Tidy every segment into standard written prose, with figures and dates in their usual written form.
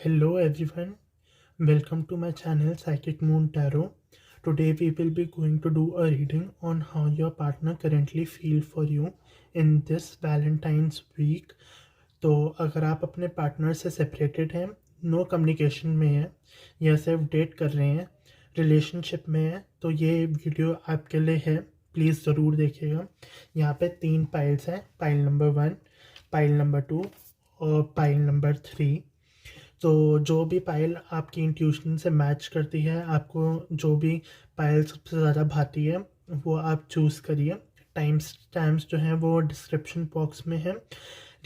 Hello everyone, welcome to my channel Psychic Moon Tarot. Today we will be going to do a reading on how your partner currently feel for you in this Valentine's week. तो अगर आप अपने partner से separated हैं, no communication में है या सिर्फ डेट कर रहे हैं, रिलेशनशिप में है, तो ये वीडियो आपके लिए है। प्लीज़ ज़रूर देखिएगा। यहाँ पे 3 पाइल्स हैं, पाइल नंबर 1, पाइल नंबर 2 और पाइल नंबर 3। तो जो भी पायल आपकी इंट्यूशन से मैच करती है, आपको जो भी पायल सबसे ज़्यादा भाती है वो आप चूज़ करिए। टाइम्स जो हैं वो डिस्क्रिप्शन बॉक्स में है।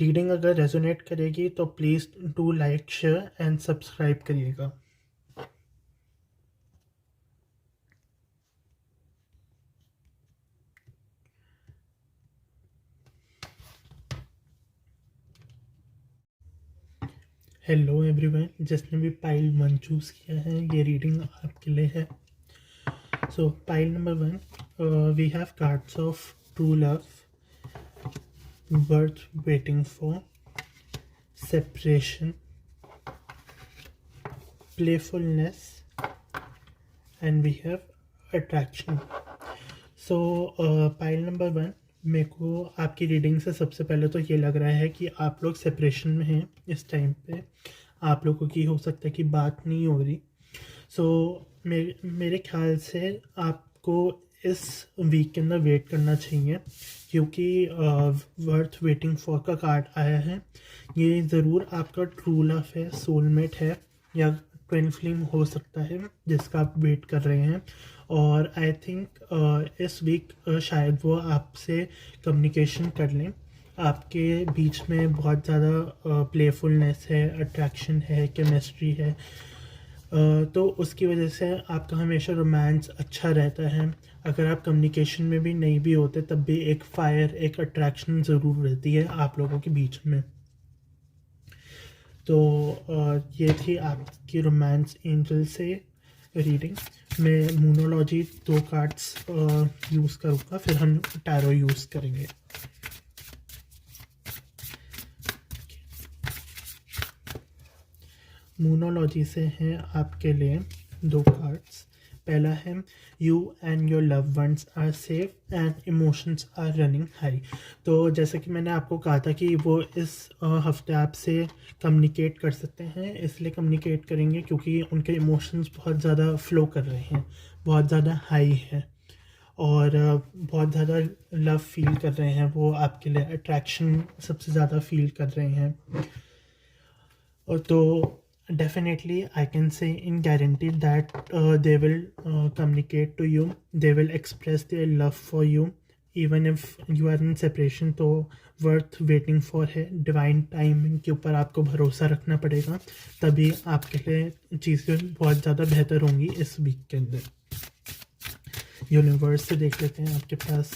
रीडिंग अगर रेजोनेट करेगी तो please do like, share and subscribe करिएगा। हेलो एवरीवन, जिसने भी पाइल 1 चूज़ किया है, ये रीडिंग आपके लिए है। So pile number 1, we have cards of true love, worth waiting for, separation, playfulness, and we have attraction. So pile number 1, मेरे को आपकी रीडिंग से सबसे पहले तो ये लग रहा है कि आप लोग सेपरेशन में हैं इस टाइम पे। आप लोगों की हो सकता है कि बात नहीं हो रही। सो मेरे ख्याल से आपको इस वीक के अंदर वेट करना चाहिए, क्योंकि वर्थ वेटिंग फॉर का कार्ड आया है। ये ज़रूर आपका ट्रू लव है, सोलमेट है, या ट्विन फ्लेम हो सकता है जिसका आप वेट कर रहे हैं। और आई थिंक इस वीक शायद वो आपसे कम्युनिकेशन कर लें। आपके बीच में बहुत ज़्यादा प्लेफुलनेस है, अट्रैक्शन है, केमिस्ट्री है। तो उसकी वजह से आपका हमेशा रोमांस अच्छा रहता है। अगर आप कम्युनिकेशन में भी नहीं भी होते तब भी एक फायर, एक अट्रैक्शन ज़रूर रहती है आप लोगों के बीच में। तो ये थी आपकी रोमांस एंजल से रीडिंग। मैं मूनोलॉजी 2 कार्ड्स यूज़ करूँगा, फिर हम टैरो यूज़ करेंगे। मूनोलॉजी से हैं आपके लिए 2 कार्ड्स। पहला है you and your love ones are safe and emotions are running high. तो जैसे कि मैंने आपको कहा था कि वो इस हफ्ते आपसे कम्युनिकेट कर सकते हैं, इसलिए कम्युनिकेट करेंगे क्योंकि उनके इमोशंस बहुत ज़्यादा फ्लो कर रहे हैं, बहुत ज़्यादा हाई है और बहुत ज़्यादा लव फील कर रहे हैं। वो आपके लिए अट्रैक्शन सबसे ज़्यादा फील कर रहे हैं। और तो definitely I can say in guarantee that they will communicate to you, they will express their love for you even if you are in separation। तो worth waiting for है। डिवाइन टाइमिंग के ऊपर आपको भरोसा रखना पड़ेगा, तभी आपके लिए चीज़ें बहुत ज़्यादा बेहतर होंगी इस वीक के अंदर। यूनिवर्स से देख लेते हैं आपके पास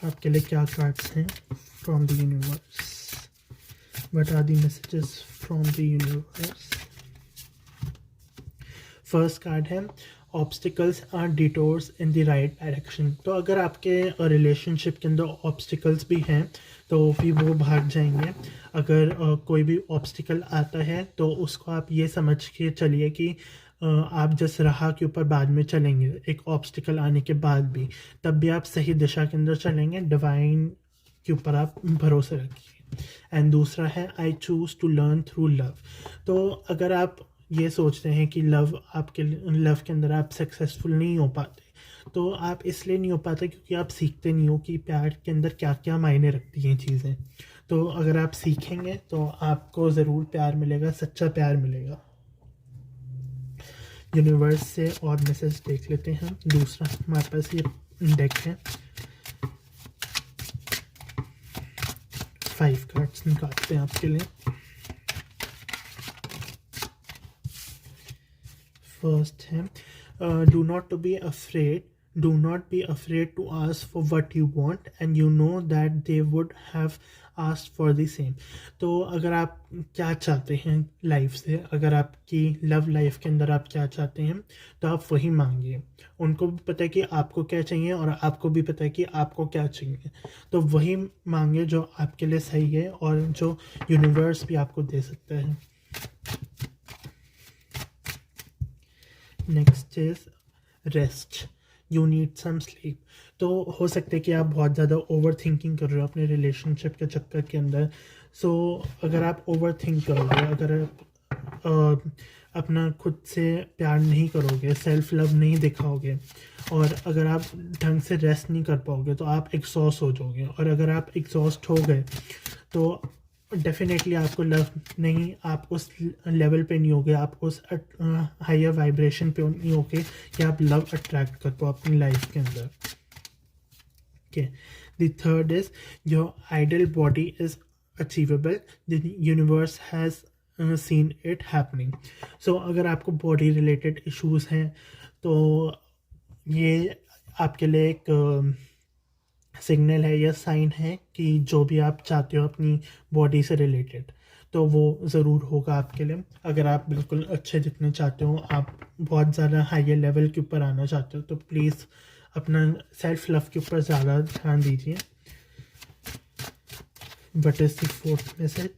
आपके लिए क्या कार्ड्स हैं from the universe. What are the messages from the universe. First card है obstacles are detours in the right direction. तो अगर आपके रिलेशनशिप के अंदर ऑब्स्टिकल्स भी हैं तो भी वो भाग जाएंगे। अगर कोई भी ऑब्स्टिकल आता है तो उसको आप ये समझ के चलिए कि आप जिस राह के ऊपर बाद में चलेंगे, एक ऑब्स्टिकल आने के बाद भी, तब भी आप सही दिशा के अंदर चलेंगे। डिवाइन के ऊपर आप भरोसा रखिए। एंड दूसरा है I choose to learn through love. तो अगर आप ये सोचते हैं कि लव के अंदर आप सक्सेसफुल नहीं हो पाते, तो आप इसलिए नहीं हो पाते क्योंकि आप सीखते नहीं हो कि प्यार के अंदर क्या क्या मायने रखती हैं चीज़ें। तो अगर आप सीखेंगे तो आपको ज़रूर प्यार मिलेगा, सच्चा प्यार मिलेगा। यूनिवर्स से और मैसेज देख लेते हैं। दूसरा हमारे पास ये डेक है, 5 कार्ड्स निकालते हैं आपके लिए। फर्स्ट है do not be afraid to ask for what you want and you know that they would have asked for the same. तो अगर आप क्या चाहते हैं लाइफ से, अगर आपकी लव लाइफ के अंदर आप क्या चाहते हैं, तो आप वही मांगिए। उनको भी पता है कि आपको क्या चाहिए और आपको भी पता है कि आपको क्या चाहिए, तो वही मांगिए जो आपके लिए सही है और जो यूनिवर्स भी आपको दे सकता है। Next is rest, you need some sleep. तो हो सकता है कि आप बहुत ज़्यादा ओवर थिंकिंग कर रहे हो अपने रिलेशनशिप के चक्कर के अंदर। सो अगर आप ओवर थिंक करोगे, अगर आप अपना खुद से प्यार नहीं करोगे, सेल्फ लव नहीं दिखाओगे, और अगर आप ढंग से रेस्ट नहीं कर पाओगे तो आप एग्जॉस्ट हो जाओगे, और अगर आप एग्जॉस्ट हो गए तो डेफिनेटली आपको लव नहीं, आप उस लेवल पे नहीं होगे, आप उस हायर वाइब्रेशन पे नहीं होगे कि आप लव अट्रैक्ट कर पाओ अपनी लाइफ के अंदर। Okay, the third is your ideal body is achievable, the universe has seen it happening. So अगर आपको बॉडी रिलेटेड इश्यूज हैं तो ये आपके लिए एक सिग्नल है या साइन है कि जो भी आप चाहते हो अपनी बॉडी से रिलेटेड, तो वो ज़रूर होगा आपके लिए। अगर आप बिल्कुल अच्छे दिखना चाहते हो, आप बहुत ज़्यादा हायर लेवल के ऊपर आना चाहते हो, तो प्लीज़ अपना सेल्फ लव के ऊपर ज़्यादा ध्यान दीजिए। What is the fourth message?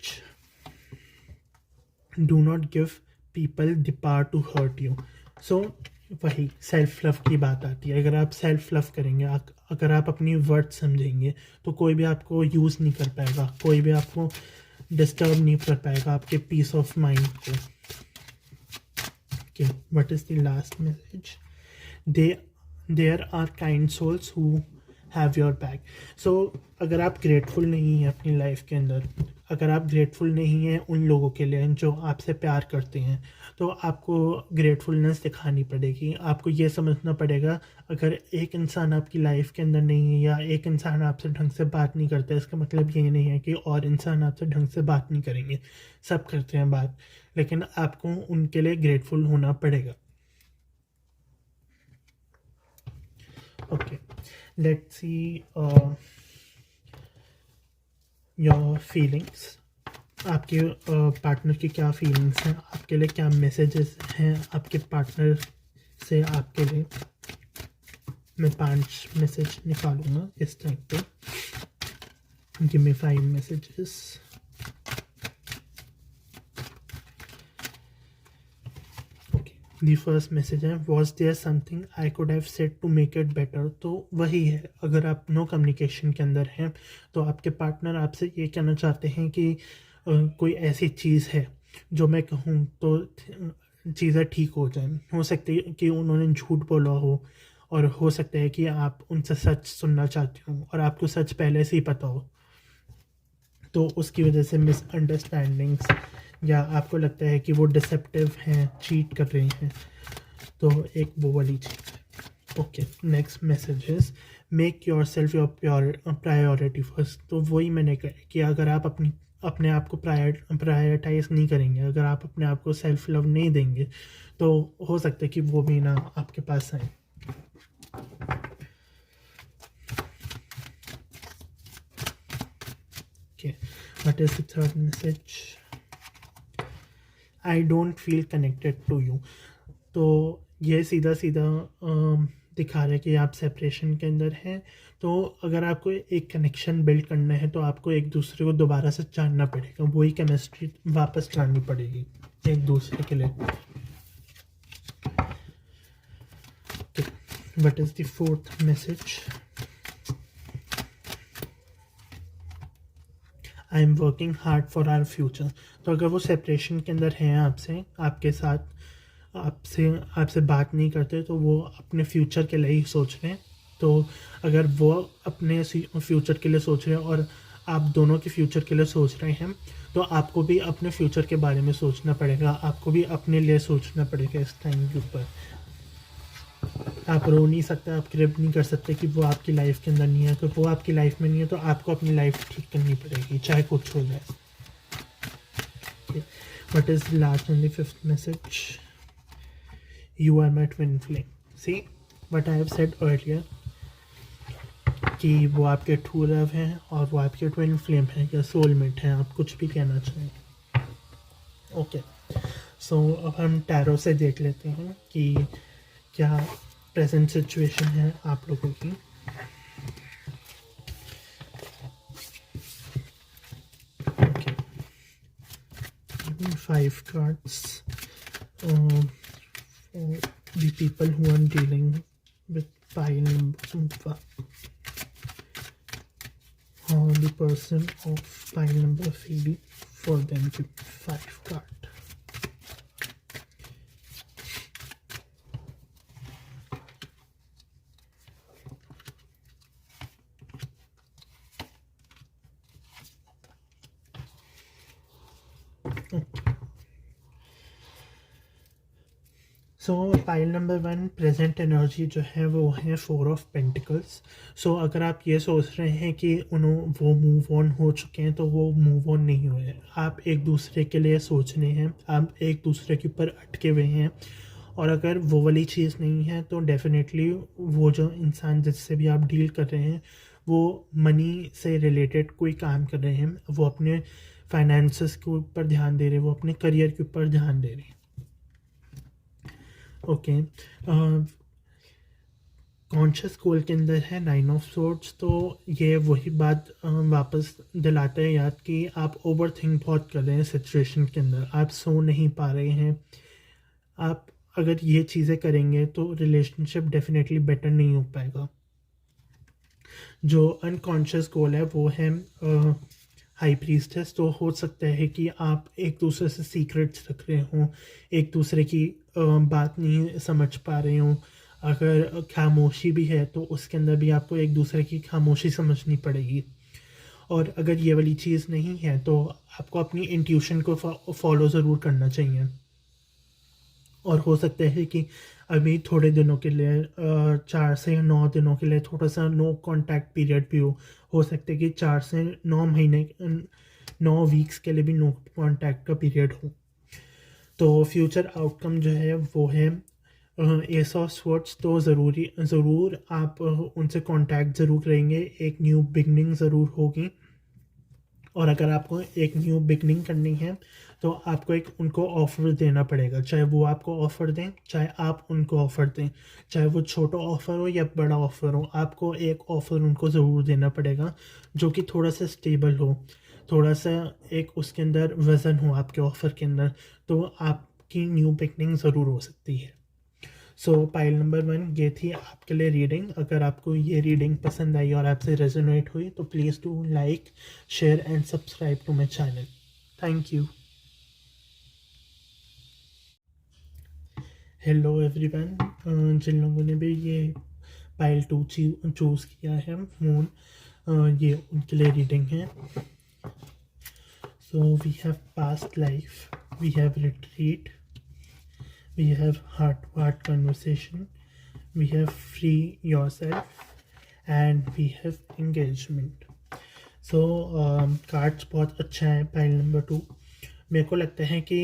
Do not give people the power to hurt you. So वही सेल्फ लव की बात आती है। अगर आप सेल्फ लव करेंगे, अगर आप अपनी वर्थ समझेंगे, तो कोई भी आपको यूज़ नहीं कर पाएगा, कोई भी आपको डिस्टर्ब नहीं कर पाएगा आपके पीस ऑफ माइंड को। Okay, what is the last message? There are kind souls who have your back. So अगर आप ग्रेटफुल नहीं हैं अपनी लाइफ के अंदर, अगर आप ग्रेटफुल नहीं हैं उन लोगों के लिए जो आपसे प्यार करते हैं, तो आपको ग्रेटफुलनेस दिखानी पड़ेगी। आपको ये समझना पड़ेगा, अगर एक इंसान आपकी लाइफ के अंदर नहीं है या एक इंसान आपसे ढंग से बात नहीं करता, इसका मतलब ये नहीं है कि और इंसान आपसे ढंग से बात नहीं करेंगे। सब करते हैं बात, लेकिन आपको उनके लिए ग्रेटफुल होना पड़ेगा। Okay, let's see your feelings. आपके पार्टनर की क्या फीलिंग्स हैं, आपके लिए क्या मैसेजेस हैं आपके पार्टनर से आपके लिए। मैं 5 मैसेज निकालूंगा इस टाइम पे। Give me 5 messages. The first message है, was there something I could have said to make it better. तो वही है, अगर आप नो कम्युनिकेशन के अंदर हैं तो आपके पार्टनर आपसे ये कहना चाहते हैं कि कोई ऐसी चीज़ है जो मैं कहूँ तो चीज़ें ठीक हो जाएं। हो सकती है कि उन्होंने झूठ बोला हो, और हो सकता है कि आप उनसे सच सुनना चाहते हो और आपको सच पहले से ही पता हो, तो उसकी वजह से मिसअंडरस्टैंडिंग्स, या आपको लगता है कि वो डिसेप्टिव हैं, चीट कर रही हैं, तो एक वो वाली चीज़ है। Okay, next message is make your self your priority first. तो वही मैंने कहा कि अगर आप अपने आप को प्रायोरिटाइज नहीं करेंगे, अगर आप अपने आप को सेल्फ लव नहीं देंगे, तो हो सकता है कि वो भी ना आपके पास आए। Okay, what is the third message? I don't feel connected to you. तो ये सीधा सीधा दिखा रहा है कि आप सेपरेशन के अंदर हैं। तो अगर आपको एक कनेक्शन बिल्ड करना है तो आपको एक दूसरे को दोबारा से जानना पड़ेगा, वही केमिस्ट्री वापस लानी पड़ेगी एक दूसरे के लिए। What is the fourth message? I am working hard for our future. तो अगर वो सेपरेशन के अंदर हैं आपसे, आपके साथ आपसे बात नहीं करते, तो वो अपने फ्यूचर के लिए ही सोच रहे हैं। तो अगर वो अपने फ्यूचर के लिए सोच रहे हैं और आप दोनों के फ्यूचर के लिए सोच रहे हैं, तो आपको भी अपने फ्यूचर के बारे में सोचना पड़ेगा, आपको भी अपने लिए सोचना पड़ेगा इस टाइम के ऊपर। आप रो नहीं सकते, आप क्रिप नहीं कर सकते कि वो आपकी लाइफ के अंदर नहीं है। तो वो आपकी लाइफ में नहीं है तो आपको अपनी लाइफ ठीक करनी पड़ेगी, चाहे कुछ हो जाए। What is the last and the fifth message? You are my twin flame. See what I have said earlier, कि वो आपके ट्रू लव हैं और वो आपके ट्विन फ्लेम हैं या सोलमेट हैं, आप कुछ भी कहना चाहें। ओके, सो अब हम टैरो से देख लेते हैं कि क्या प्रेजेंट सिचुएशन है आप लोगों की। Okay, 5 cards, 4 the people who are dealing with pile number 1, or the person of pile number 3, for them to 5 card. So pile number 1 present energy जो है वो है 4 ऑफ पेंटिकल्स. सो अगर आप ये सोच रहे हैं कि वो मूव ऑन हो चुके हैं, तो वो मूव ऑन नहीं हुए. आप एक दूसरे के लिए सोच रहे हैं, आप एक दूसरे के ऊपर अटके हुए हैं. और अगर वो वाली चीज़ नहीं है तो डेफिनेटली वो जो इंसान जिससे भी आप डील कर रहे हैं वो मनी से रिलेटेड कोई काम कर रहे हैं, वो अपने फाइनेंसेस के ऊपर ध्यान दे रहे हैं, वो अपने करियर के ऊपर ध्यान दे रहे हैं. ओके. कॉन्शियस गोल के अंदर है 9 ऑफ सोर्ड्स. तो ये वही बात वापस दिलाता है याद कि आप ओवर थिंक बहुत कर रहे हैं सिचुएशन के अंदर, आप सो नहीं पा रहे हैं. आप अगर ये चीज़ें करेंगे तो रिलेशनशिप डेफिनेटली बेटर नहीं हो पाएगा. जो अनकॉन्शियस गोल है वो है हाई प्रीस्टेस. तो हो सकता है कि आप एक दूसरे से सीक्रेट्स रख रहे हों, एक दूसरे की बात नहीं समझ पा रहे हों. अगर खामोशी भी है तो उसके अंदर भी आपको एक दूसरे की खामोशी समझनी पड़ेगी. और अगर ये वाली चीज़ नहीं है तो आपको अपनी इंट्यूशन को फॉलो ज़रूर करना चाहिए. और हो सकता है कि अभी थोड़े दिनों के लिए 4 से 9 दिनों के लिए थोड़ा सा नो कांटेक्ट पीरियड भी हो सकता है कि 4 से 9 महीने 9 वीक्स के लिए भी नो कांटेक्ट का पीरियड हो. तो फ्यूचर आउटकम जो है वो है एस ऑफ स्वॉर्ड्स. तो ज़रूर आप उनसे कांटेक्ट ज़रूर करेंगे, एक न्यू बिगनिंग ज़रूर होगी. और अगर आपको एक न्यू बिगनिंग करनी है तो आपको एक उनको ऑफ़र देना पड़ेगा, चाहे वो आपको ऑफ़र दें, चाहे आप उनको ऑफ़र दें, चाहे वो छोटा ऑफ़र हो या बड़ा ऑफ़र हो, आपको एक ऑफ़र उनको ज़रूर देना पड़ेगा जो कि थोड़ा सा स्टेबल हो, थोड़ा सा एक उसके अंदर वज़न हो आपके ऑफ़र के अंदर. तो आपकी न्यू बिगनिंग ज़रूर हो सकती है. सो पाइल नंबर 1 ये थी आपके लिए रीडिंग. अगर आपको ये रीडिंग पसंद आई और आपसे रेजोनेट हुई तो please do like, share and subscribe to my channel. Thank you. Hello everyone. जिन लोगों ने भी ये पाइल 2 चूज़ किया है मून, ये उनके लिए रीडिंग है. So we have past life, we have retreat, we have heart-to-heart conversation, we have free yourself, and we have engagement. So cards बहुत अच्छा है पाइल नंबर 2. मेरे को लगता है कि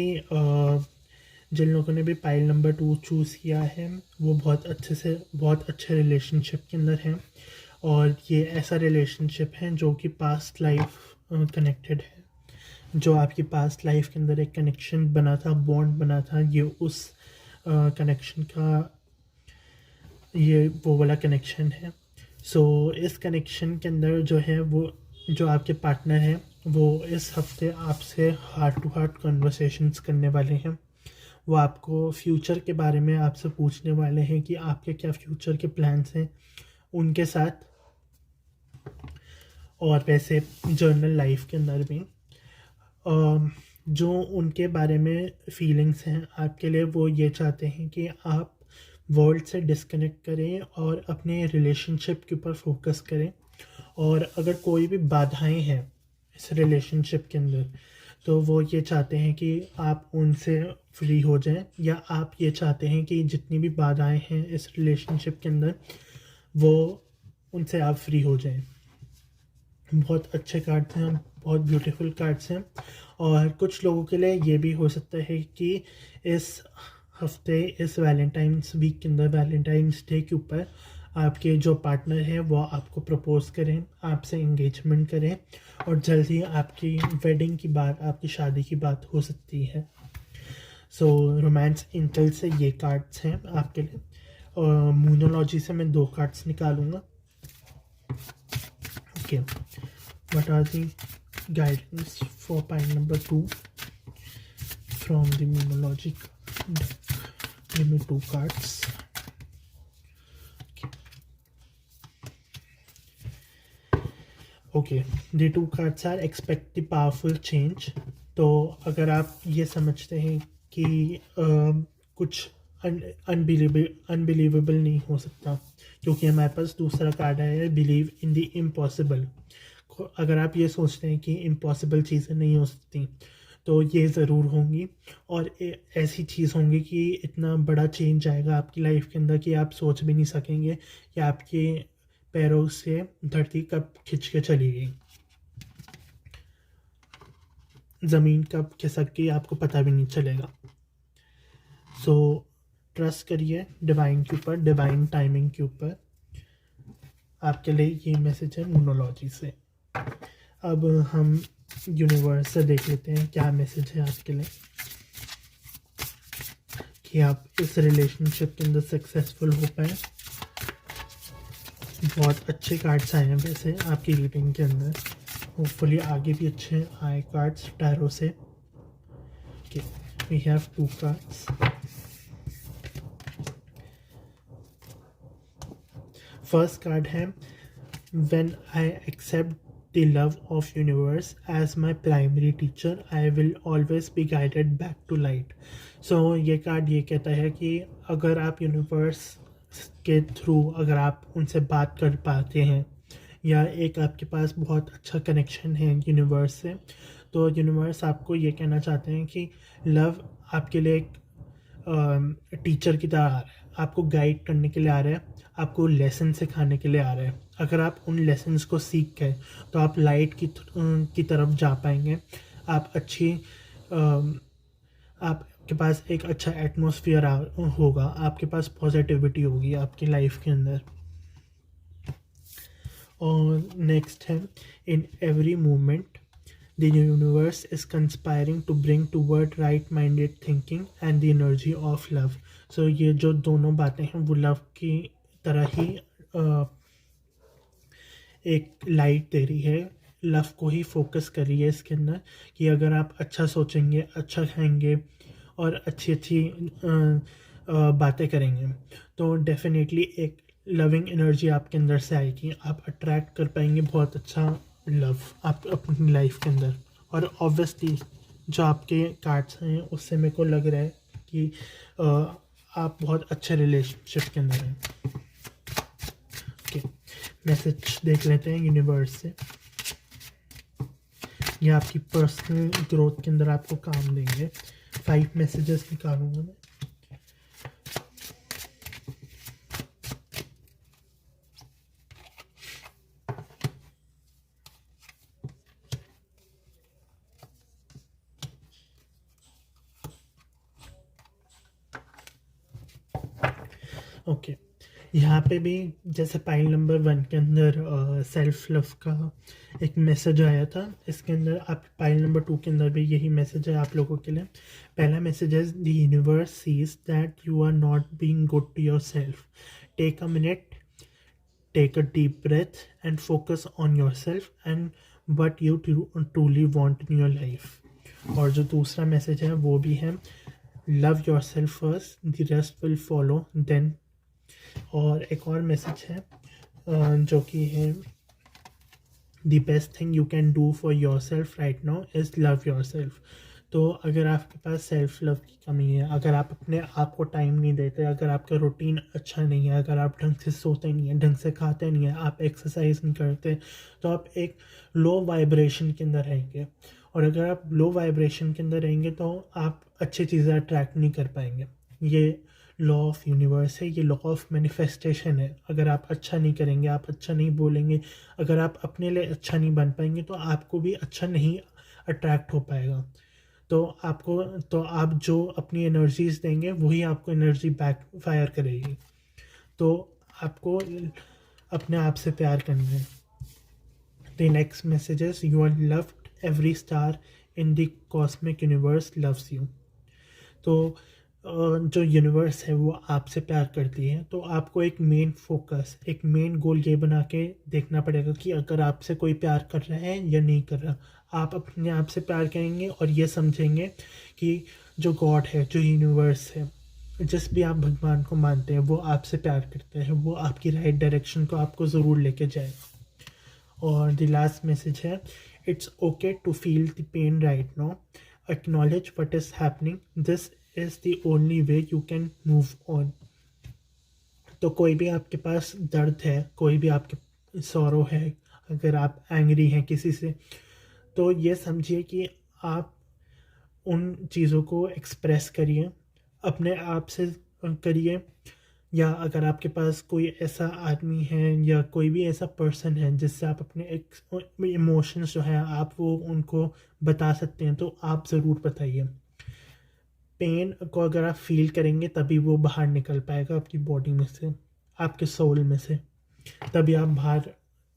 जिन लोगों ने भी पाइल नंबर 2 चूज़ किया है वो बहुत अच्छे रिलेशनशिप के अंदर हैं. और ये ऐसा रिलेशनशिप है जो कि पास्ट लाइफ कनेक्टेड है. जो आपकी पास्ट लाइफ के अंदर एक कनेक्शन बना था, बॉन्ड बना था, ये उस कनेक्शन का ये वो वाला कनेक्शन है. सो इस कनेक्शन के अंदर जो है वो जो आपके पार्टनर हैं वो इस हफ्ते आपसे हार्ट टू हार्ट कन्वर्सेशंस करने वाले हैं. वो आपको फ्यूचर के बारे में आपसे पूछने वाले हैं कि आपके क्या फ्यूचर के प्लान्स हैं उनके साथ. और वैसे जर्नल लाइफ के अंदर भी जो उनके बारे में फीलिंग्स हैं आपके लिए, वो ये चाहते हैं कि आप वर्ल्ड से डिस्कनेक्ट करें और अपने रिलेशनशिप के ऊपर फोकस करें. और अगर कोई भी बाधाएं हैं इस रिलेशनशिप के अंदर तो वो ये चाहते हैं कि आप उनसे फ्री हो जाएं, या आप ये चाहते हैं कि जितनी भी बाधाएं हैं इस रिलेशनशिप के अंदर वो उनसे आप फ्री हो जाएं. बहुत अच्छे कार्ड्स हैं, बहुत ब्यूटीफुल कार्ड्स हैं. और कुछ लोगों के लिए ये भी हो सकता है कि इस हफ्ते इस वैलेंटाइंस वीक के अंदर वैलेंटाइंस डे के ऊपर आपके जो पार्टनर हैं वो आपको प्रपोज करें, आपसे एंगेजमेंट करें और जल्द ही आपकी वेडिंग की बात, आपकी शादी की बात हो सकती है. सो रोमांस इंकल से ये कार्ड्स हैं आपके लिए. और मूनोलॉजी से मैं 2 कार्ड्स निकालूंगा. Okay, what are the guidance for pile number 2 from the Moonology deck? Give me 2 cards. Okay, the 2 cards are expect the powerful change. तो अगर आप ये समझते हैं कि कुछ अनबिलीवेबल नहीं हो सकता, क्योंकि हमारे पास दूसरा कार्ड है बिलीव इन द इम्पॉसिबल। अगर आप ये सोचते हैं कि इम्पॉसिबल चीज़ें नहीं हो सकती, तो ये ज़रूर होंगी, और ऐसी चीज़ होंगी कि इतना बड़ा चेंज आएगा आपकी लाइफ के अंदर कि आप सोच भी नहीं सकेंगे कि आपके पैरों से धरती कब खिंच के चली गई, ज़मीन कब खिसक गई आपको पता भी नहीं चलेगा। सो ट्रस्ट करिए डिवाइन के ऊपर, डिवाइन टाइमिंग के ऊपर। आपके लिए ये मैसेज है न्यूमरोलॉजी से। अब हम यूनिवर्स से देख लेते हैं क्या मैसेज है आपके लिए कि आप इस रिलेशनशिप के अंदर सक्सेसफुल हो पाए। बहुत अच्छे कार्ड्स आए हैं वैसे आपकी रीडिंग के अंदर, होपफुली आगे भी अच्छे आए कार्ड्स टैरो से। Okay, we have 2 cards. First card है when I accept the love of universe as my primary teacher, I will always be guided back to light. So ये कार्ड ये कहता है कि अगर आप यूनिवर्स के थ्रू अगर आप उनसे बात कर पाते हैं या एक आपके पास बहुत अच्छा कनेक्शन है यूनिवर्स से, तो यूनिवर्स आपको ये कहना चाहते हैं कि लव आपके लिए एक टीचर की तरह आ रहा है, आपको गाइड करने के लिए आ रहा है, आपको लेसन सिखाने के लिए आ रहा है। अगर आप उन लेसन्स को सीख गए तो आप लाइट की तरफ जा पाएंगे। आप अच्छी आपके पास एक अच्छा एटमॉस्फेयर होगा, आपके पास पॉजिटिविटी होगी आपकी लाइफ के अंदर। और नेक्स्ट है in every moment the universe is conspiring to bring toward right minded thinking and the energy of love. So ये जो दोनों बातें हैं वो लव की तरह ही एक लाइट दे रही है, लव को ही फोकस कर रही है इसके अंदर कि अगर आप अच्छा सोचेंगे, अच्छा खाएंगे और अच्छी अच्छी बातें करेंगे तो डेफिनेटली एक लविंग एनर्जी आपके अंदर से आएगी। आप अट्रैक्ट कर पाएंगे बहुत अच्छा लव आप अपनी लाइफ के अंदर। और ऑब्वियसली जो आपके कार्ड्स हैं उससे मेरे को लग रहा है कि आप बहुत अच्छे रिलेशनशिप के अंदर हैं। ओके, मैसेज देख लेते हैं यूनिवर्स से। ये आपकी पर्सनल ग्रोथ के अंदर आपको काम देंगे। 5 मैसेजेस निकालूंगा मैं। ओके, यहाँ पे भी जैसे पाइल नंबर 1 के अंदर सेल्फ लव का एक मैसेज आया था, इसके अंदर आप पाइल नंबर 2 के अंदर भी यही मैसेज है आप लोगों के लिए। पहला मैसेज है the universe says that you are not being good to yourself, take a minute, take a deep breath and focus on yourself and what you truly want in your life. और जो दूसरा message है वो भी है love yourself first, the rest will follow then. और एक और मैसेज है जो कि है the best thing you can do for your self right now is love yourself. तो अगर आपके पास सेल्फ लव की कमी है, अगर आप अपने आप को टाइम नहीं देते, अगर आपका रूटीन अच्छा नहीं है, अगर आप ढंग से सोते नहीं हैं, ढंग से खाते नहीं हैं, आप एक्सरसाइज नहीं करते, तो आप एक लो वाइब्रेशन के अंदर रहेंगे। और अगर आप लो वाइब्रेशन के अंदर रहेंगे तो आप अच्छी चीज़ें अट्रैक्ट नहीं कर पाएंगे। ये लॉ ऑफ यूनिवर्स है, ये लॉ ऑफ मैनिफेस्टेशन है। अगर आप अच्छा नहीं करेंगे, आप अच्छा नहीं बोलेंगे, अगर आप अपने लिए अच्छा नहीं बन पाएंगे तो आपको भी अच्छा नहीं अट्रैक्ट हो पाएगा। तो आप जो अपनी एनर्जीज देंगे वही आपको एनर्जी बैक फायर करेगी। तो आपको अपने आप से प्यार करना है। The next message is you are loved, every star in the cosmic universe loves you. तो जो यूनिवर्स है वो आपसे प्यार करती है, तो आपको एक मेन फोकस, एक मेन गोल ये बना के देखना पड़ेगा कि अगर आपसे कोई प्यार कर रहा है या नहीं कर रहा। आप अपने आप से प्यार करेंगे और ये समझेंगे कि जो गॉड है, जो यूनिवर्स है, जिस भी आप भगवान को मानते हैं वो आपसे प्यार करते हैं, वो आपकी राइट डायरेक्शन को आपको ज़रूर लेके जाएगा। और द लास्ट मैसेज है, it's okay to feel the pain right now, acknowledge what is happening, this is the only way you can move on. तो कोई भी आपके पास दर्द है, कोई भी आपके सॉरो है, अगर आप एंग्री हैं किसी से, तो ये समझिए कि आप उन चीज़ों को एक्सप्रेस करिए, अपने आप से करिए। या अगर आपके पास कोई ऐसा आदमी है या कोई भी ऐसा पर्सन है जिससे आप अपने इमोशंस जो है आप वो उनको बता सकते हैं, तो आप ज़रूर बताइए। पेन को अगर आप फील करेंगे तभी वो बाहर निकल पाएगा आपकी बॉडी में से, आपके सोल में से, तभी आप बाहर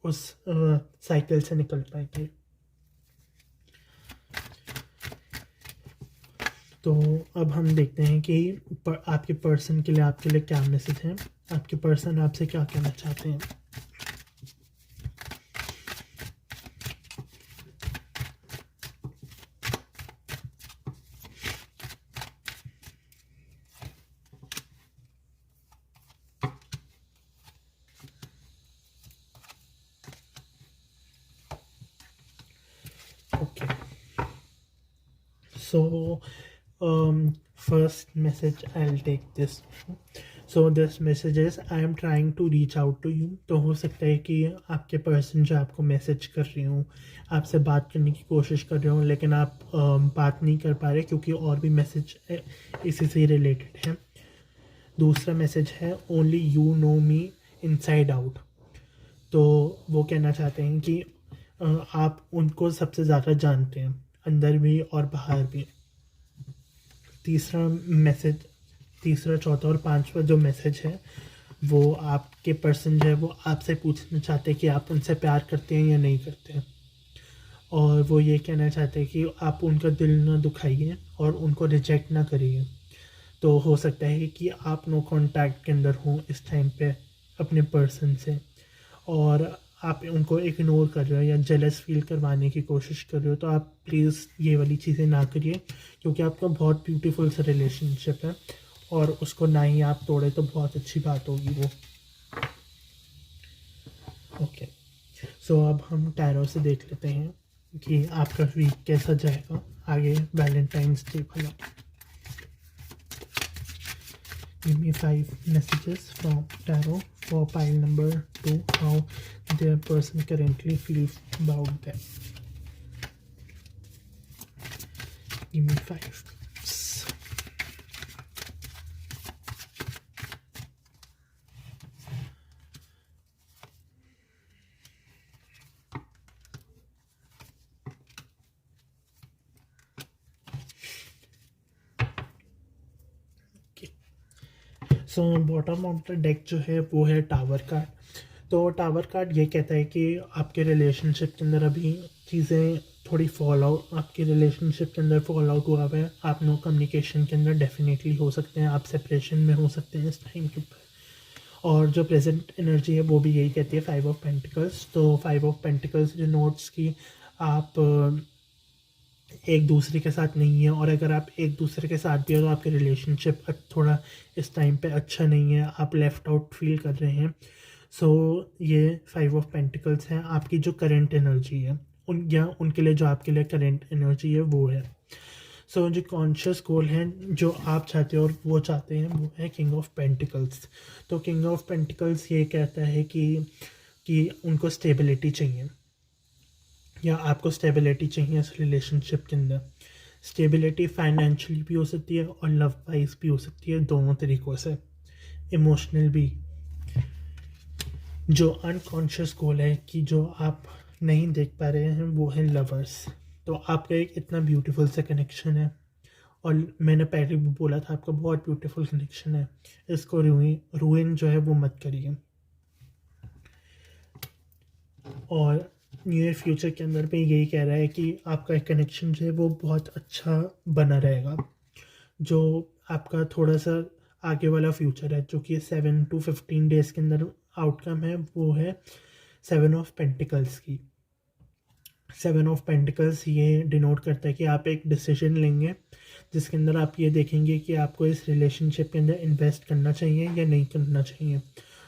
उस साइकिल से निकल पाएंगे। तो अब हम देखते हैं कि आपके पर्सन के लिए आपके लिए क्या मैसेज है, आपके पर्सन आपसे क्या कहना चाहते हैं। Okay, so first message I'll take this. So this message is, I am trying to reach out to you. तो हो सकता है कि आपके पर्सन जो आपको मैसेज कर रही हूँ, आपसे बात करने की कोशिश कर रहे हो, लेकिन आप बात नहीं कर पा रहे क्योंकि और भी मैसेज इसी से रिलेटेड है। दूसरा मैसेज है, only you know me inside out. तो वो कहना चाहते हैं कि आप उनको सबसे ज़्यादा जानते हैं, अंदर भी और बाहर भी। तीसरा मैसेज, तीसरा, चौथा और पांचवा जो मैसेज है वो आपके पर्सन जो है वो आपसे पूछना चाहते हैं कि आप उनसे प्यार करते हैं या नहीं करते हैं। और वो ये कहना चाहते हैं कि आप उनका दिल ना दुखाइए और उनको रिजेक्ट ना करिए। तो हो सकता है कि आप नो कांटेक्ट के अंदर हों इस टाइम पे अपने पर्सन से, और आप उनको इग्नोर कर रहे हो या जेलस फील करवाने की कोशिश कर रहे हो। तो आप प्लीज़ ये वाली चीज़ें ना करिए, क्योंकि आपका बहुत ब्यूटीफुल सा रिलेशनशिप है और उसको ना ही आप तोड़े तो बहुत अच्छी बात होगी वो। ओके, सो अब हम टैरो से देख लेते हैं कि आपका वीक कैसा जाएगा आगे वैलेंटाइंस डे वाला। Give me 5 messages from tarot for pile number 2, how their person currently feels about them. Give me 5. So bottom of the deck जो है वो है टावर कार्ड। तो टावर कार्ड ये कहता है कि आपके रिलेशनशिप के अंदर अभी चीज़ें थोड़ी फॉल आउट, आपके रिलेशनशिप के अंदर फॉल आउट हुआ है, आप नो कम्युनिकेशन के अंदर डेफिनेटली हो सकते हैं, आप सेपरेशन में हो सकते हैं इस टाइम के ऊपर। और जो प्रेजेंट एनर्जी है वो भी यही कहती है, 5 ऑफ पेंटिकल्स। तो 5 ऑफ पेंटिकल्स जो नोट्स की आप एक दूसरे के साथ नहीं है, और अगर आप एक दूसरे के साथ भी हो तो आपके रिलेशनशिप थोड़ा इस टाइम पे अच्छा नहीं है, आप लेफ़्ट आउट फील कर रहे हैं। सो ये 5 ऑफ पेंटिकल्स हैं, आपकी जो करंट एनर्जी है उन या उनके लिए जो आपके लिए करंट एनर्जी है वो है। सो जो कॉन्शियस गोल है जो आप चाहते हो और वो चाहते हैं वो है किंग ऑफ पेंटिकल्स। तो किंग ऑफ पेंटिकल्स ये कहता है कि उनको स्टेबिलिटी चाहिए, या आपको स्टेबिलिटी चाहिए इस रिलेशनशिप के अंदर। स्टेबिलिटी फाइनेंशियली भी हो सकती है और लव वाइज भी हो सकती है, दोनों तरीक़ों से, इमोशनल भी। जो अनकॉन्शियस गोल है कि जो आप नहीं देख पा रहे हैं वो है लवर्स। तो आपका एक इतना ब्यूटीफुल सा कनेक्शन है, और मैंने पहले भी बोला था आपका बहुत ब्यूटीफुल कनेक्शन है, इसको रूइन जो है वो मत करिए। और नियर फ्यूचर के अंदर भी यही कह रहा है कि आपका कनेक्शन जो है वो बहुत अच्छा बना रहेगा। जो आपका थोड़ा सा आगे वाला फ्यूचर है जो कि 7 to 15 डेज़ के अंदर आउटकम है, वो है 7 ऑफ पेंटिकल्स की। 7 ऑफ पेंटिकल्स ये डिनोट करता है कि आप एक डिसीजन लेंगे जिसके अंदर आप ये देखेंगे कि आपको इस रिलेशनशिप के अंदर इन्वेस्ट करना चाहिए या नहीं करना चाहिए।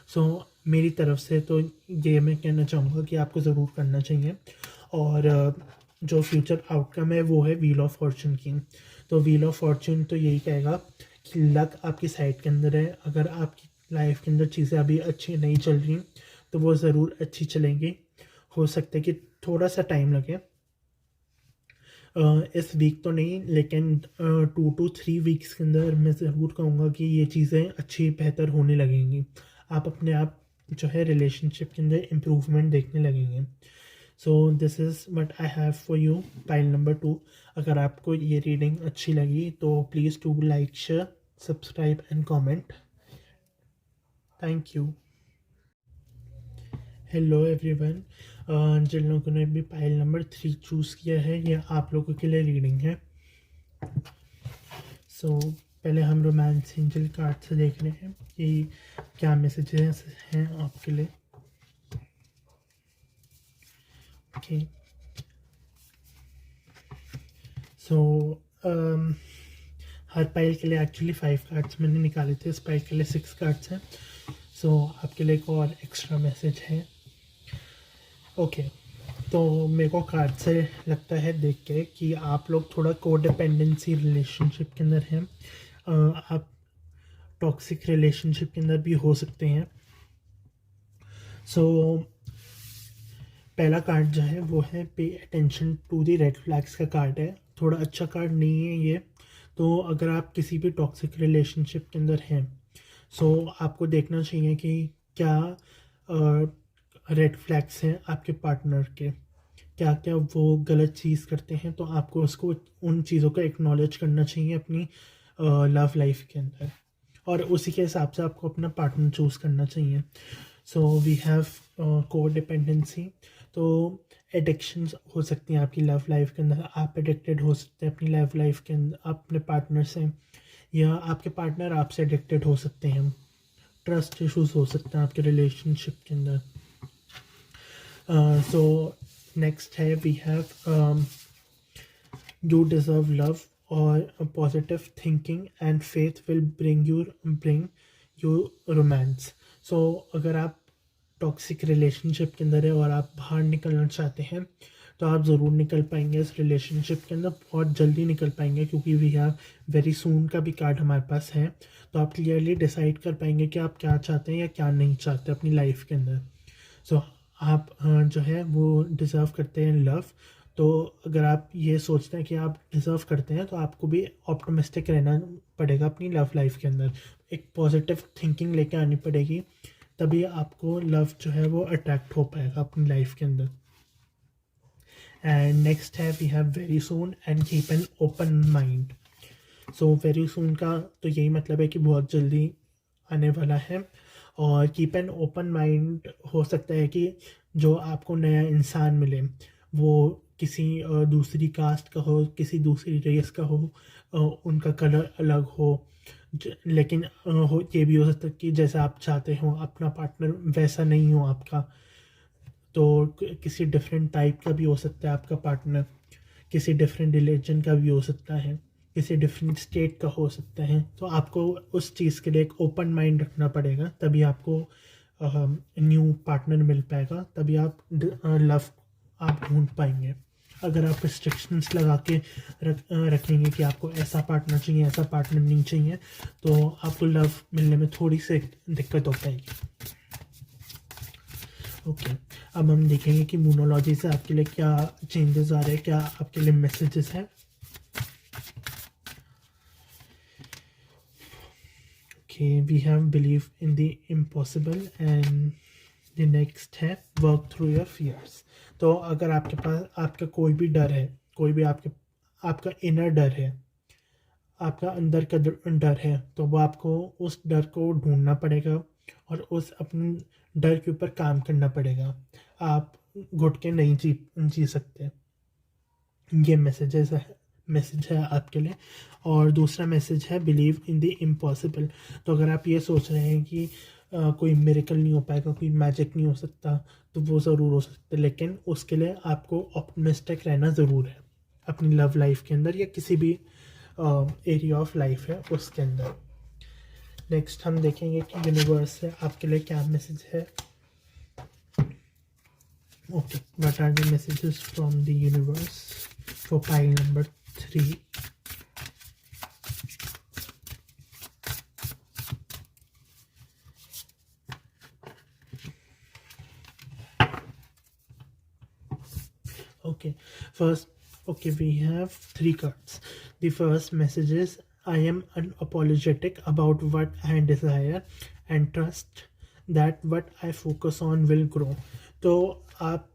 सो मेरी तरफ से तो ये मैं कहना चाहूँगा कि आपको ज़रूर करना चाहिए। और जो फ्यूचर आउटकम है वो है व्हील ऑफ फॉर्चून की। तो व्हील ऑफ फॉर्चून तो यही कहेगा कि लक आपकी साइड के अंदर है। अगर आपकी लाइफ के अंदर चीज़ें अभी अच्छी नहीं चल रही तो वो ज़रूर अच्छी चलेंगी। हो सकता है कि थोड़ा सा टाइम लगे, इस वीक तो नहीं, लेकिन 2 to 3 वीक्स के अंदर मैं ज़रूर कहूँगा कि ये चीज़ें अच्छी बेहतर होने लगेंगी। आप अपने आप जो है रिलेशनशिप के अंदर इम्प्रूवमेंट देखने लगेंगे। So this is what I have for you, pile number 2। अगर आपको ये रीडिंग अच्छी लगी तो please to like, share, subscribe and comment. Thank you. Hello everyone, जिन लोगों ने भी पाइल नंबर 3 चूज़ किया है, ये आप लोगों के लिए रीडिंग है। सो पहले हम रोमांस एंजल कार्ड से देख रहे हैं कि क्या मैसेजेस हैं आपके लिए। ओके, सो हर पाइल के लिए एक्चुअली 5 कार्ड्स मैंने निकाले थे, इस पाइल के लिए 6 कार्ड्स हैं। सो आपके लिए एक और एक्स्ट्रा मैसेज है। ओके, तो मेरे को कार्ड से लगता है देख के कि आप लोग थोड़ा कोडिपेंडेंसी रिलेशनशिप के अंदर हैं। आप टॉक्सिक रिलेशनशिप के अंदर भी हो सकते हैं। सो पहला कार्ड जो है वो है pay attention to the red flags का कार्ड है। थोड़ा अच्छा कार्ड नहीं है ये। तो अगर आप किसी भी टॉक्सिक रिलेशनशिप के अंदर हैं, सो आपको देखना चाहिए कि क्या रेड फ्लैग्स हैं आपके पार्टनर के, क्या क्या वो गलत चीज़ करते हैं। तो आपको उसको उन चीज़ों को एक्नॉलेज करना चाहिए अपनी लव लाइफ के अंदर, और उसी के हिसाब से आपको अपना पार्टनर चूज़ करना चाहिए। So we have codependency. तो एडिक्शंस हो सकती हैं आपकी लव लाइफ के अंदर। आप एडिक्टेड हो सकते हैं अपनी लव लाइफ के अंदर अपने पार्टनर से, या आपके पार्टनर आपसे एडिक्टेड हो सकते हैं। ट्रस्ट इश्यूज हो सकते हैं आपके रिलेशनशिप के अंदर। सो नेक्स्ट है we have you deserve love और positive thinking and faith will bring you romance. So अगर आप टॉक्सिक रिलेशनशिप के अंदर है और आप बाहर निकलना चाहते हैं तो आप ज़रूर निकल पाएंगे इस रिलेशनशिप के अंदर, बहुत जल्दी निकल पाएंगे, क्योंकि वी हैव वेरी सून का भी कार्ड हमारे पास है। तो आप क्लियरली डिसाइड कर पाएंगे कि आप क्या चाहते हैं या क्या नहीं चाहते अपनी लाइफ के अंदर। सो आप जो है वो डिज़र्व करते हैं लव। तो अगर आप ये सोचते हैं कि आप डिज़र्व करते हैं तो आपको भी ऑप्टिमिस्टिक रहना पड़ेगा अपनी लव लाइफ के अंदर। एक पॉजिटिव थिंकिंग लेके आनी पड़ेगी, तभी आपको लव जो है वो अट्रैक्ट हो पाएगा अपनी लाइफ के अंदर। एंड नेक्स्ट है we have very soon and keep an open mind. So very soon का तो यही मतलब है कि बहुत जल्दी आने वाला है। और कीप एन ओपन माइंड हो सकता है कि जो आपको नया इंसान मिले वो किसी दूसरी कास्ट का हो, किसी दूसरी रेस का हो, उनका कलर अलग हो, लेकिन हो ये भी हो सकता है कि जैसा आप चाहते हो अपना पार्टनर वैसा नहीं हो आपका। तो किसी डिफरेंट टाइप का भी हो सकता है आपका पार्टनर, किसी डिफरेंट रिलीजन का भी हो सकता है, किसी डिफरेंट स्टेट का हो सकता है। तो आपको उस चीज़ के लिए एक ओपन माइंड रखना पड़ेगा, तभी आपको न्यू पार्टनर मिल पाएगा, तभी आप लव आप ढूंढ पाएंगे। अगर आप रिस्ट्रिक्शंस लगा के रखेंगे कि आपको ऐसा पार्टनर चाहिए, ऐसा पार्टनर नहीं चाहिए, तो आपको लव मिलने में थोड़ी सी दिक्कत हो पाएगी। ओके, अब हम देखेंगे कि मूनोलॉजी से आपके लिए क्या चेंजेस आ रहे हैं, क्या आपके लिए मैसेजेस हैं। Okay, we have believe in the impossible and the next है वर्क थ्रू योर फियर्स। तो अगर आपके पास आपका कोई भी डर है, कोई भी आपका इनर डर है, आपका अंदर का डर है, तो वो आपको उस डर को ढूंढना पड़ेगा और उस अपने डर के ऊपर काम करना पड़ेगा। आप घुट के नहीं जी सकते। ये मैसेज है आपके लिए। और दूसरा मैसेज है बिलीव इन द इम्पॉसिबल। तो अगर आप ये सोच रहे हैं कि कोई मिरेकल नहीं हो पाएगा, कोई मैजिक नहीं हो सकता, तो वो ज़रूर हो सकता है, लेकिन उसके लिए आपको ऑप्टिमिस्टिक रहना ज़रूर है अपनी लव लाइफ के अंदर या किसी भी एरिया ऑफ लाइफ है उसके अंदर। नेक्स्ट हम देखेंगे कि यूनिवर्स से आपके लिए क्या मैसेज है। Okay, what are the messages from the universe for pile number 3? Okay, first, okay, we have 3 cards. The first message is, I am unapologetic about what I desire and trust that what I focus on will grow. तो आप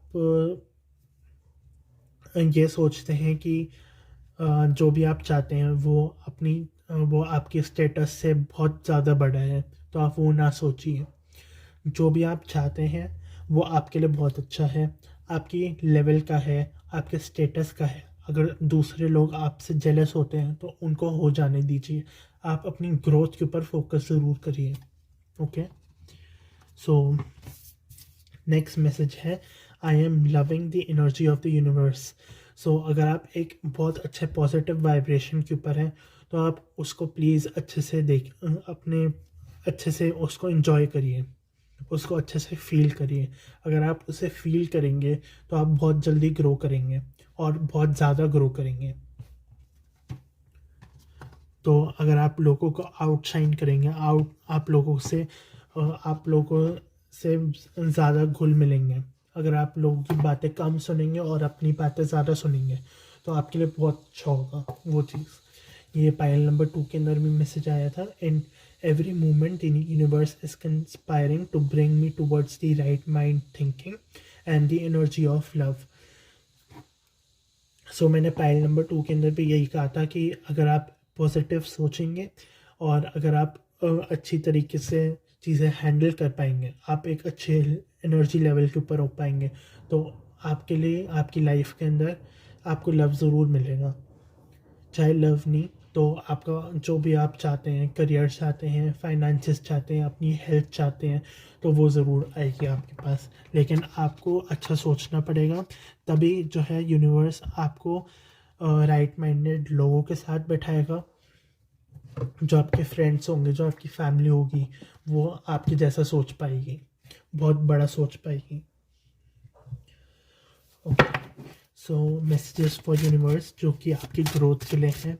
ये सोचते हैं कि जो भी आप चाहते हैं वो आपके स्टेटस से बहुत ज़्यादा बड़ा है, तो आप वो ना सोचिए। जो भी आप चाहते हैं वो आपके लिए बहुत अच्छा है, आपकी लेवल का है, आपके स्टेटस का है। अगर दूसरे लोग आपसे जेलस होते हैं तो उनको हो जाने दीजिए, आप अपनी ग्रोथ के ऊपर फोकस ज़रूर करिए। ओके, सो नेक्स्ट मैसेज है, I am loving the energy of the universe. So अगर आप एक बहुत अच्छे पॉजिटिव वाइब्रेशन के ऊपर हैं तो आप उसको प्लीज़ अच्छे से अच्छे से उसको एंजॉय करिए, उसको अच्छे से फील करिए। अगर आप उसे फील करेंगे तो आप बहुत जल्दी ग्रो करेंगे और बहुत ज़्यादा ग्रो करेंगे। तो अगर आप लोगों को आउटशाइन करेंगे, आप लोगों से ज़्यादा घुल मिलेंगे, अगर आप लोगों की बातें कम सुनेंगे और अपनी बातें ज़्यादा सुनेंगे तो आपके लिए बहुत अच्छा होगा वो चीज़। ये पायल नंबर 2 के अंदर भी मैसेज आया था, इन every moment in the universe is conspiring to bring me towards the right mind thinking and the energy of love. So मैंने पाइल नंबर 2 के अंदर भी यही कहा था कि अगर आप पॉजिटिव सोचेंगे और अगर आप अच्छी तरीके से चीज़ें हैंडल कर पाएंगे, आप एक अच्छे एनर्जी लेवल के ऊपर हो पाएंगे, तो आपके लिए आपकी लाइफ के अंदर आपको लव ज़रूर मिलेगा। चाहे लव नहीं तो आपका जो भी आप चाहते हैं, करियर चाहते हैं, फाइनेंसेस चाहते हैं, अपनी हेल्थ चाहते हैं, तो वो ज़रूर आएगी आपके पास। लेकिन आपको अच्छा सोचना पड़ेगा, तभी जो है यूनिवर्स आपको राइट माइंडेड लोगों के साथ बैठाएगा। जो आपके फ्रेंड्स होंगे, जो आपकी फैमिली होगी, वो आपके जैसा सोच पाएगी, बहुत बड़ा सोच पाएगी। Okay, so messages for universe जो कि आपकी ग्रोथ के लिए हैं,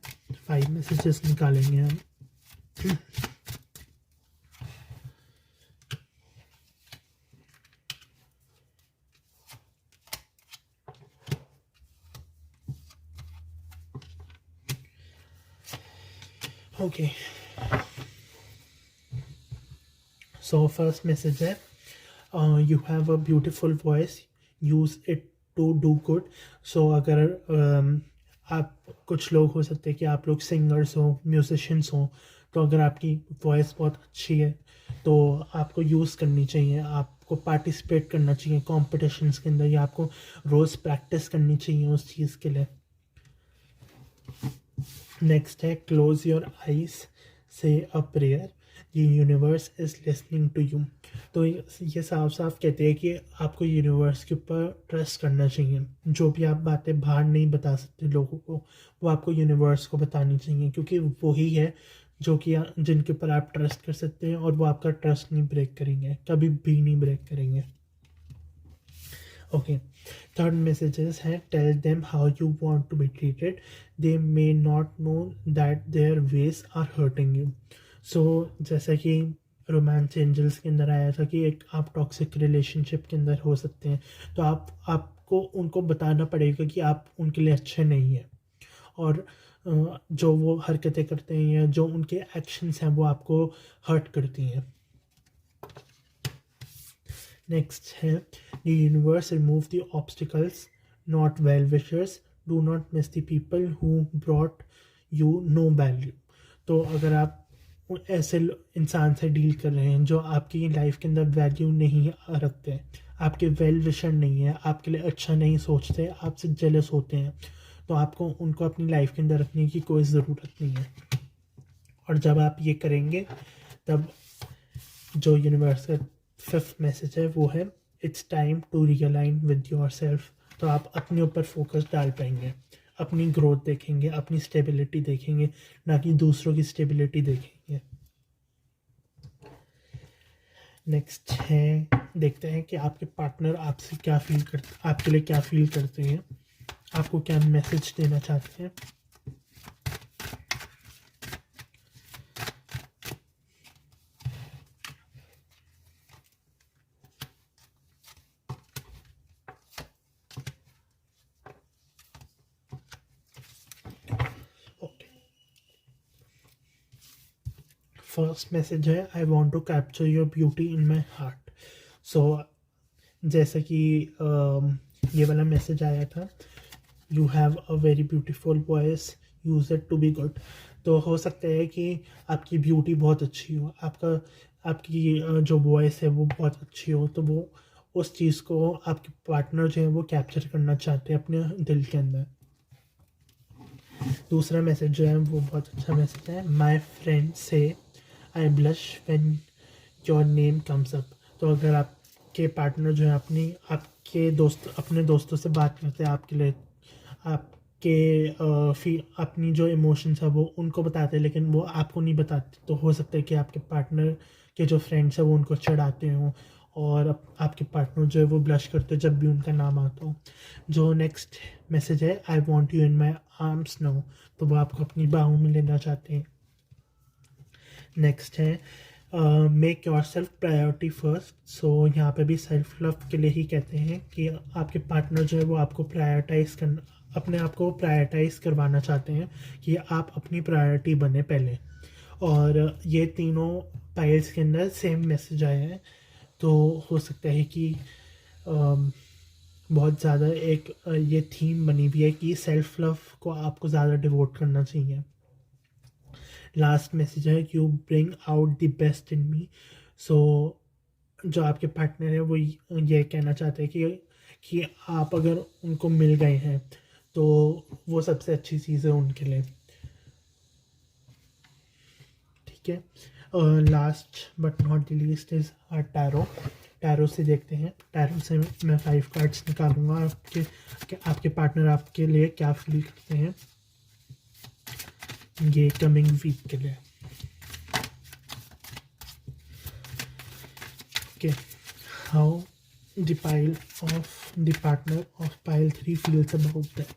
5 मैसेजेस निकालेंगे हम। ओके, सो फर्स्ट मैसेज है, you have a beautiful voice, use it to do good. So अगर आप कुछ लोग हो सकते हैं कि आप लोग सिंगर्स हो, म्यूजिशियंस हो, तो अगर आपकी वॉइस बहुत अच्छी है तो आपको यूज़ करनी चाहिए, आपको पार्टिसिपेट करना चाहिए कॉम्पिटिशन्स के अंदर, या आपको रोज़ प्रैक्टिस करनी चाहिए उस चीज़ के लिए। नेक्स्ट है, close your eyes, say a prayer, the universe is listening to you. तो ये साफ साफ कहते हैं कि आपको यूनिवर्स के ऊपर ट्रस्ट करना चाहिए। जो भी आप बातें बाहर नहीं बता सकते लोगों को, वो आपको यूनिवर्स को बतानी चाहिए, क्योंकि वही है जो कि जिनके ऊपर आप ट्रस्ट कर सकते हैं, और वो आपका ट्रस्ट नहीं ब्रेक करेंगे, कभी भी नहीं ब्रेक करेंगे। ओके, थर्ड मैसेजेस हैं, tell them how you want to be treated, they may not know that their ways are hurting you. So जैसा कि रोमांस एंजल्स के अंदर आया था कि एक आप टॉक्सिक रिलेशनशिप के अंदर हो सकते हैं, तो आपको उनको बताना पड़ेगा कि आप उनके लिए अच्छे नहीं हैं, और जो वो हरकतें करते हैं या जो उनके एक्शंस हैं वो आपको हर्ट करती हैं। नेक्स्ट है, the universe remove the obstacles, not well wishers, do not miss the people who brought you know value. तो अगर आप ऐसे इंसान से डील कर रहे हैं जो आपकी लाइफ के अंदर वैल्यू नहीं रखते हैं, आपके वेल विशर नहीं है, आपके लिए अच्छा नहीं सोचते, आपसे जेलस होते हैं, तो आपको उनको अपनी लाइफ के अंदर रखने की कोई ज़रूरत नहीं है। और जब आप ये करेंगे तब जो यूनिवर्स का 5th मैसेज है वो है, it's time to realign with yourself. तो आप अपने ऊपर फोकस डाल पाएंगे, अपनी ग्रोथ देखेंगे, अपनी स्टेबिलिटी देखेंगे, ना कि दूसरों की स्टेबिलिटी देखेंगे। नेक्स्ट है, देखते हैं कि आपके पार्टनर आपसे क्या फील करते, आपके लिए क्या फील करते हैं, आपको क्या मैसेज देना चाहते हैं। फर्स्ट मैसेज है, I want to capture your beauty in my heart. So जैसा कि ये वाला मैसेज आया था, you have a very beautiful voice, use it to be good. तो हो सकता है कि आपकी ब्यूटी बहुत अच्छी हो, आपकी जो वॉइस है वो बहुत अच्छी हो, तो वो उस चीज़ को आपके पार्टनर जो है वो कैप्चर करना चाहते हैं अपने दिल के अंदर। दूसरा मैसेज जो है वो बहुत अच्छा मैसेज है, माई फ्रेंड से I blush when your name comes up. तो अगर आपके पार्टनर जो है अपने दोस्तों से बात करते हैं आपके लिए, अपनी जो इमोशंस है वो उनको बताते हैं, लेकिन वो आपको नहीं बताते, तो हो सकता है कि आपके पार्टनर के जो फ्रेंड्स हैं वो उनको चढ़ाते हों, और आपके पार्टनर जो है वो ब्लश करते हो जब भी उनका नाम आता हो। जो नेक्स्ट मैसेज है, I want you in my arms now. तो वो आपको अपनी बाहों में लेना चाहते हैं। नेक्स्ट है, make yourself priority first. So यहाँ पे भी सेल्फ लव के लिए ही कहते हैं कि आपके पार्टनर जो है वो आपको अपने आप को प्रायोरिटाइज करवाना चाहते हैं, कि आप अपनी प्रायोरिटी बने पहले। और ये तीनों पाइल्स के अंदर सेम मैसेज आया है, तो हो सकता है कि बहुत ज़्यादा ये थीम बनी हुई है कि सेल्फ लव को आपको ज़्यादा डिवोट करना चाहिए। लास्ट मैसेज है, you bring out the best in me. So जो आपके पार्टनर है वो ये कहना चाहते हैं कि आप अगर उनको मिल गए हैं तो वो सबसे अच्छी चीज़ है उनके लिए। ठीक है, last but not the least is tarot. Tarot से देखते हैं, टैरो से मैं 5 कार्ड्स निकालूंगा, आपके पार्टनर आपके लिए क्या फील करते हैं ये कमिंग वीक के लिए। Okay, how the pile of the partner of pile 3 feels about that.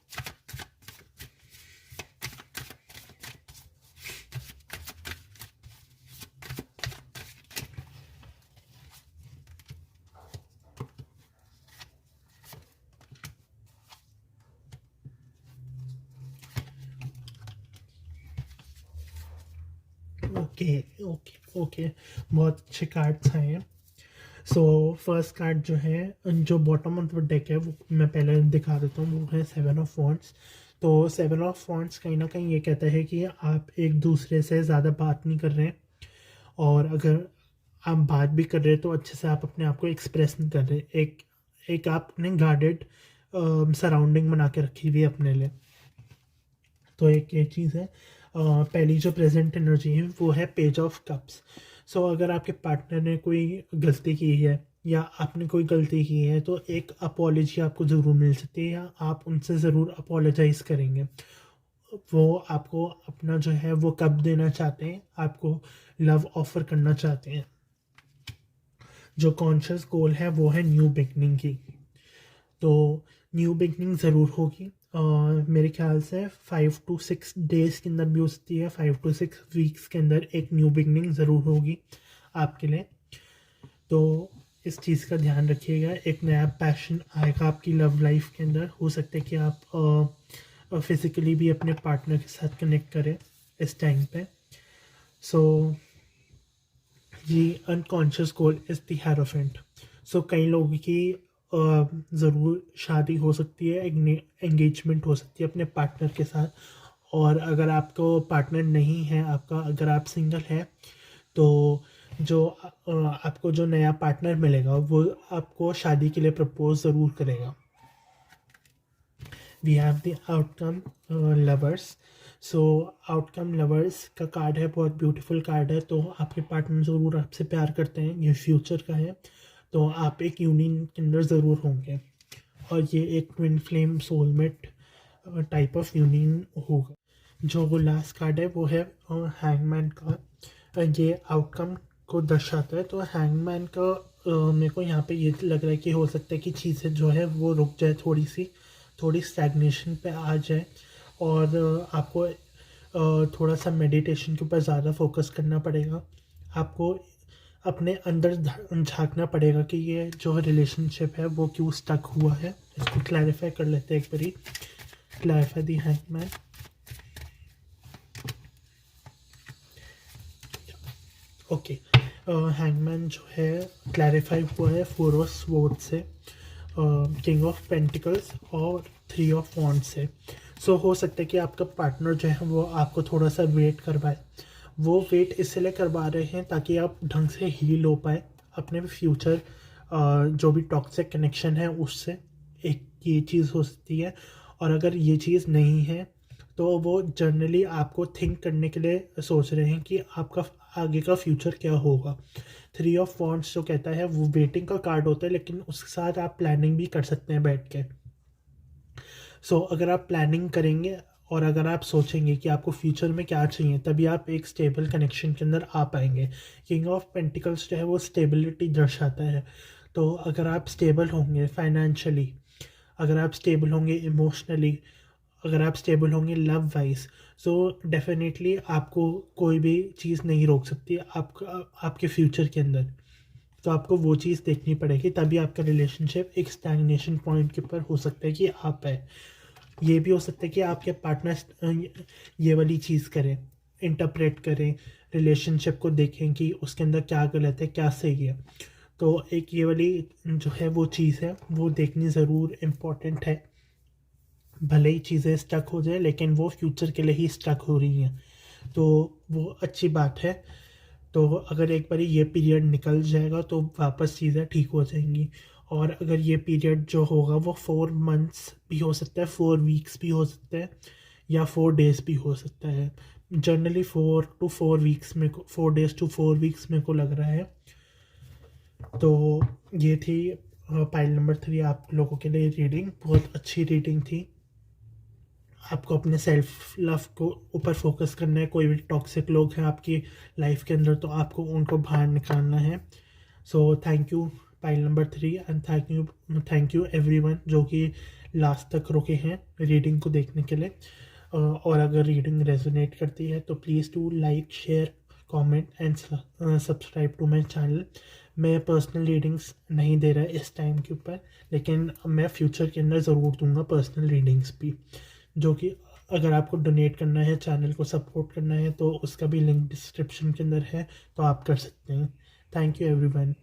Okay okay okay, बहुत अच्छे कार्ड्स आए हैं। सो फर्स्ट कार्ड जो है, जो बॉटम ऑफ द डेक है वो मैं पहले दिखा देता हूँ, वो है 7 ऑफ वॉन्ड्स। तो 7 ऑफ वॉन्ड्स कहीं ना कहीं ये कहता है कि आप एक दूसरे से ज़्यादा बात नहीं कर रहे हैं, और अगर आप बात भी कर रहे हैं तो अच्छे से आप अपने आप को एक्सप्रेस नहीं कर रहे। एक आपने गार्डेड सराउंडिंग बना के रखी हुई है अपने लिए। तो एक ये चीज़ है। पहली जो प्रेजेंट एनर्जी है वो है पेज ऑफ कप्स। सो अगर आपके पार्टनर ने कोई गलती की है या आपने कोई गलती की है तो एक अपॉलॉजी आपको ज़रूर मिल सकती है, या आप उनसे ज़रूर अपोलोजाइज़ करेंगे। वो आपको अपना जो है वो कप देना चाहते हैं, आपको लव ऑफर करना चाहते हैं। जो कॉन्शियस गोल है वो है न्यू बिगनिंग की। तो न्यू बिगनिंग ज़रूर होगी, मेरे ख्याल से 5 to 6 डेज़ के अंदर भी हो सकती है, 5 to 6 वीक्स के अंदर एक न्यू बिगनिंग ज़रूर होगी आपके लिए। तो इस चीज़ का ध्यान रखिएगा, एक नया पैशन आएगा आपकी लव लाइफ के अंदर। हो सकता है कि आप फिज़िकली भी अपने पार्टनर के साथ कनेक्ट करें इस टाइम पे। सो ये unconscious goal is the hierophant. So कई लोगों की ज़रूर शादी हो सकती है, एंगेजमेंट हो सकती है अपने पार्टनर के साथ। और अगर आपको पार्टनर नहीं है आपका, अगर आप सिंगल हैं, तो आपको जो नया पार्टनर मिलेगा वो आपको शादी के लिए प्रपोज ज़रूर करेगा। We have the outcome lovers. So outcome lovers का कार्ड है, बहुत ब्यूटीफुल कार्ड है। तो आपके पार्टनर ज़रूर आपसे प्यार करते हैं, ये फ्यूचर का है, तो आप एक यूनियन के अंदर ज़रूर होंगे। और ये एक twin flame soulmate type of union होगा। जो लास्ट कार्ड है वो है हैंगमैन का। ये आउटकम को दर्शाता है। तो हैंगमैन का मेरे को यहाँ पे ये लग रहा है कि हो सकता है कि चीज़ें जो है वो रुक जाए, थोड़ी स्टैग्नेशन पे आ जाए, और आपको थोड़ा सा मेडिटेशन के ऊपर ज़्यादा फोकस करना पड़ेगा। आपको अपने अंदर झांकना पड़ेगा कि ये जो रिलेशनशिप है वो क्यों स्टक हुआ है। इसको क्लैरिफाई कर लेते हैं एक बारी। क्लैरिफाई दी हैंगमैन। ओके, हैंगमैन जो है क्लैरिफाई हुआ है 4 ऑफ स्वॉर्ड्स से, किंग ऑफ पेंटिकल्स और 3 ऑफ वॉन्ड्स से। सो हो सकता है कि आपका पार्टनर जो है वो आपको थोड़ा सा वेट करवाए। वो वेट इसलिए करवा रहे हैं ताकि आप ढंग से हील हो पाए अपने फ्यूचर जो भी टॉक्सिक कनेक्शन है उससे। एक ये चीज़ हो सकती है। और अगर ये चीज़ नहीं है तो वो जनरली आपको थिंक करने के लिए सोच रहे हैं कि आपका आगे का फ्यूचर क्या होगा। 3 ऑफ वॉन्ड्स जो कहता है वो वेटिंग का कार्ड होता है, लेकिन उसके साथ आप प्लानिंग भी कर सकते हैं बैठ के। अगर आप प्लानिंग करेंगे और अगर आप सोचेंगे कि आपको फ्यूचर में क्या चाहिए, तभी आप एक स्टेबल कनेक्शन के अंदर आ पाएंगे। किंग ऑफ पेंटिकल्स जो है वो स्टेबिलिटी दर्शाता है। तो अगर आप स्टेबल होंगे फाइनेंशियली, अगर आप स्टेबल होंगे इमोशनली, अगर आप स्टेबल होंगे लव वाइज, सो डेफिनेटली आपको कोई भी चीज़ नहीं रोक सकती आपके फ्यूचर के अंदर। तो आपको वो चीज़ देखनी पड़ेगी, तभी आपका रिलेशनशिप एक स्टैग्नेशन पॉइंट के ऊपर हो सकता है कि आप है। ये भी हो सकता है कि आपके पार्टनर ये वाली चीज़ करें, इंटरप्रेट करें, रिलेशनशिप को देखें कि उसके अंदर क्या गलत है क्या सही है। तो एक ये वाली जो है वो चीज़ है वो देखनी ज़रूर इम्पोर्टेंट है। भले ही चीज़ें स्टक हो जाए लेकिन वो फ्यूचर के लिए ही स्टक हो रही हैं, तो वो अच्छी बात है। तो अगर एक बार ये पीरियड निकल जाएगा तो वापस चीज़ें ठीक हो जाएंगी। और अगर ये पीरियड जो होगा वो 4 मंथ्स भी हो सकता है, 4 वीक्स भी हो सकता है, या 4 डेज़ भी हो सकता है। जनरली 4 to 4 वीक्स में 4 days to 4 वीक्स मेरे को लग रहा है। तो ये थी पाइल नंबर 3 आप लोगों के लिए रीडिंग। बहुत अच्छी रीडिंग थी। आपको अपने सेल्फ लव को ऊपर फोकस करना है। कोई भी टॉक्सिक लोग हैं आपकी लाइफ के अंदर तो आपको उनको बाहर निकालना है। So thank you pile number 3 and thank you everyone जो कि लास्ट तक रुके हैं रीडिंग को देखने के लिए। और अगर रीडिंग रेजोनेट करती है तो please do like share comment and subscribe to my channel. मैं पर्सनल रीडिंग्स नहीं दे रहा इस टाइम के ऊपर, लेकिन मैं फ्यूचर के अंदर ज़रूर दूंगा पर्सनल रीडिंग्स भी, जो कि अगर आपको डोनेट करना है, चैनल को सपोर्ट करना है, तो उसका भी लिंक डिस्क्रिप्शन के अंदर है, तो आप कर सकते हैं। Thank you everyone.